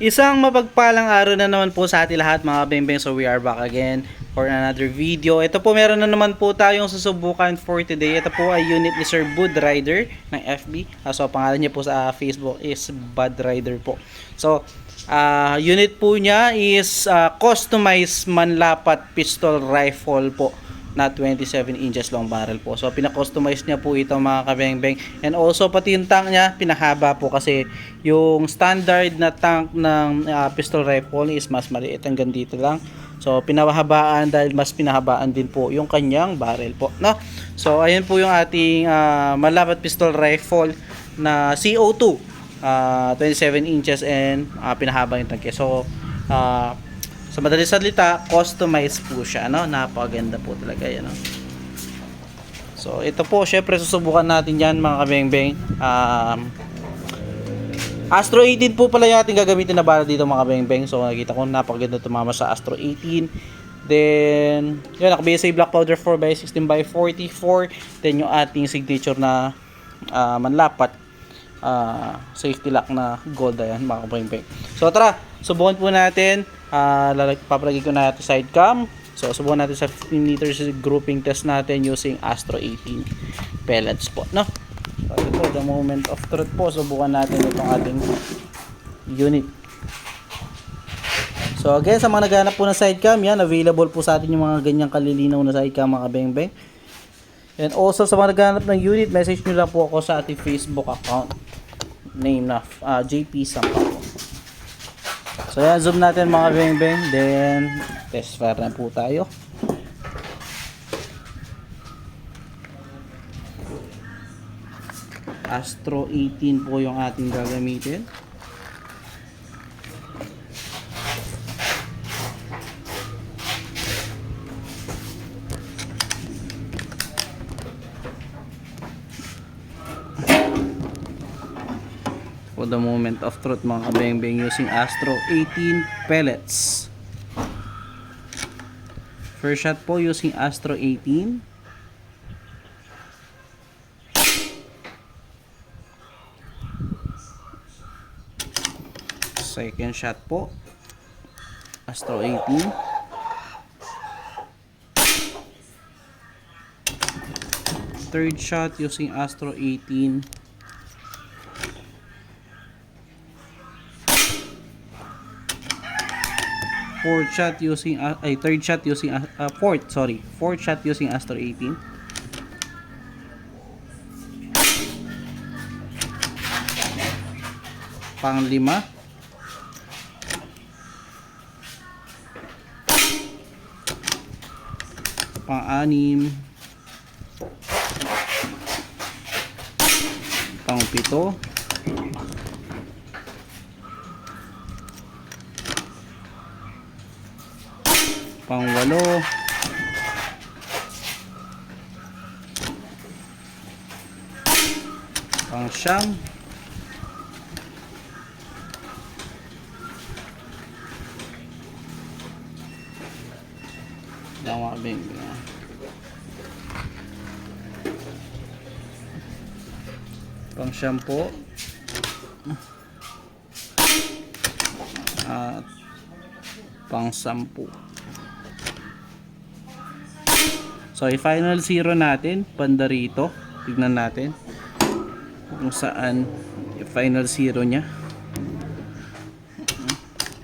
Isang mapagpalang araw na naman po sa ating lahat mga bembeng. So we are back again for another video. Ito po meron na naman po tayong susubukan for today. Ito po ay unit ni Sir Bud Rider ng FB. So pangalan niya po sa Facebook is Bud Rider po. So unit po niya is customized manlapat pistol rifle po na 27 inches long barrel po. So pina-customize niya po ito mga kabengbeng. And also pati yung tank niya pinahaba po kasi yung standard na tank ng pistol rifle is mas maliit, hanggang dito lang. So pinahabaan dahil mas pinahabaan din po yung kanyang barrel po, no? So ayan po yung ating malapat pistol rifle na CO2 27 inches and pinahaba yung tanke. So sa madaling salita, customized po siya, no? Napakaganda po talaga yan, no? So ito po, syempre susubukan natin yan mga kabengbeng. Astro 18 po pala yung ating gagamitin na bala dito mga kabengbeng. So nakikita ko napakaganda tumama sa Astro 18. Then yun, naka-BSA black powder 4x16x44. Then yung ating signature na manlapat safety lock na gold, ayan mga kabengbeng. So tara, subukan po natin. Papalagay ko na natin side cam. So subukan natin sa 15 meters grouping test natin using Astro 18 pellets po, no? So ito, the moment of truth po. Subukan natin itong ating unit. So again, sa mga naghahanap po ng side cam, yan, available po sa atin yung mga ganyang kalilinaw na side cam mga bengbeng. And also sa mga naghahanap ng unit, message nyo lang po ako sa ating Facebook account. Name na JP Sampa po. So yan, zoom natin mga bengbeng. Then test fire na po tayo. Astro 18 po yung ating gagamitin. For the moment of truth mga kabengbeng, using Astro 18 pellets. First shot po using Astro 18. Second shot po Astro 18. Third shot using Astro 18. Fourth shot using fourth shot using Astro 18. Pang-lima. Pang-anim. Pang-pito. Pang-walo. Pang-siyam. Dama bing. Pang-siyam po. At pang-sampu. So i-final zero natin banda rito. Tignan natin kung saan i-final zero nya.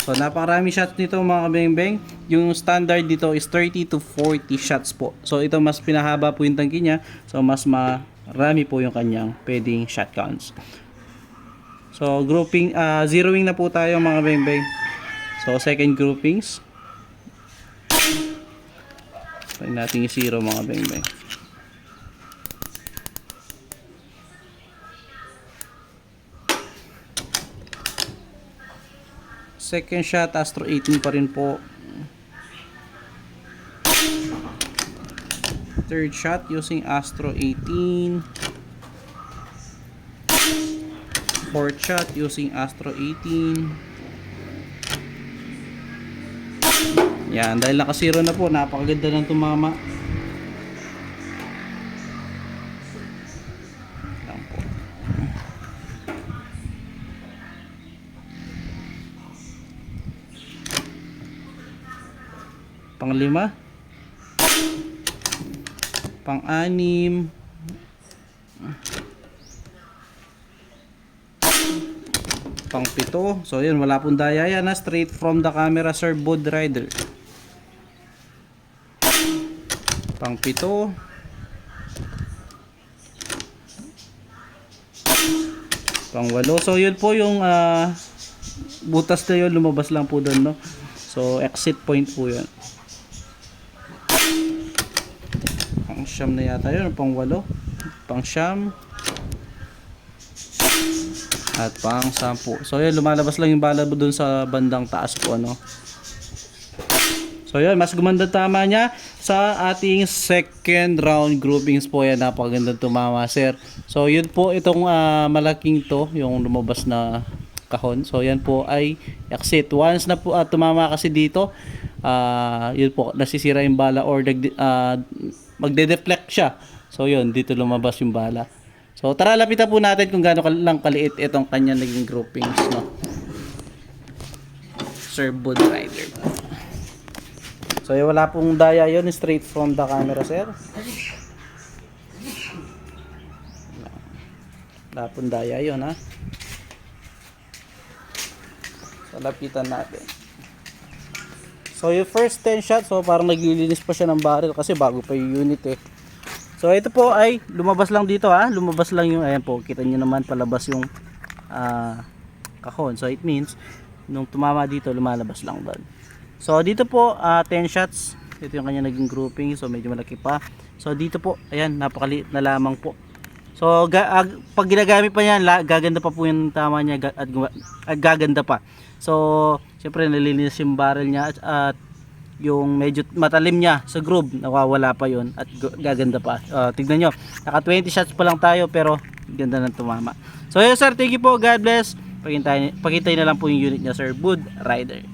So napakarami shots nito mga kabengbeng. Yung standard dito is 30 to 40 shots po. So ito mas pinahaba po yung tangke nya. So mas marami po yung kanyang pwedeng shot counts. So grouping, zeroing na po tayo mga kabengbeng. So second groupings. Try natin yung zero mga bengbeng. Second shot Astro 18 pa rin po. Third shot using Astro 18. Fourth shot using Astro 18. Yan, dahil naka-zero na po, napakaganda ng tumama. Lang po. Pang-5. Pang-6. Pang-7. So yun, wala pong daya yan ha. Straight from the camera, Sir Bud Rider. Pang-7. Pang-8. So yun po yung butas na yun, lumabas lang po doon, no? So exit point po yun. Pang-9 na yata yun, pang-8. Pang-9. At pang-10. So yun, lumalabas lang yung bala doon sa bandang taas po, ano. So yun, mas gumanda tama niya sa ating second round groupings po yan. Napakaganda tumama, sir. So yun po, itong malaking to, yung lumabas na kahon. So yan po ay exit. Once na po tumama kasi dito, yun po, nasisira yung bala or magde-deflect siya. So yun, dito lumabas yung bala. So tara, lapitan po natin kung gaano lang kaliit itong kanya naging groupings, no? Sir Bud Rider. So yun, wala pong daya yun, straight from the camera, sir. Wala pong daya yun, ha. So lapitan natin. So yung first 10 shots, so parang naglilinis pa siya ng barrel kasi bago pa yung unit eh. So ito po ay lumabas lang dito, ha. Lumabas lang yung, ayan po, kita nyo naman palabas yung kahon. So it means nung tumama dito, lumalabas lang doon. So dito po 10 shots. Ito yung kanya naging grouping, so medyo malaki pa. So dito po, ayan, napakaliit na lamang po. So pag ginagamit pa yan, gaganda pa po yung tama niya at gaganda pa. So syempre nalilinis yung barrel niya at yung medyo matalim niya sa groove, nawawala pa yun at gaganda pa. Tignan nyo, naka 20 shots pa lang tayo pero ganda ng tumama. So yun, sir, thank you po, God bless. Pakintay na lang po yung unit niya, Sir Bud Rider.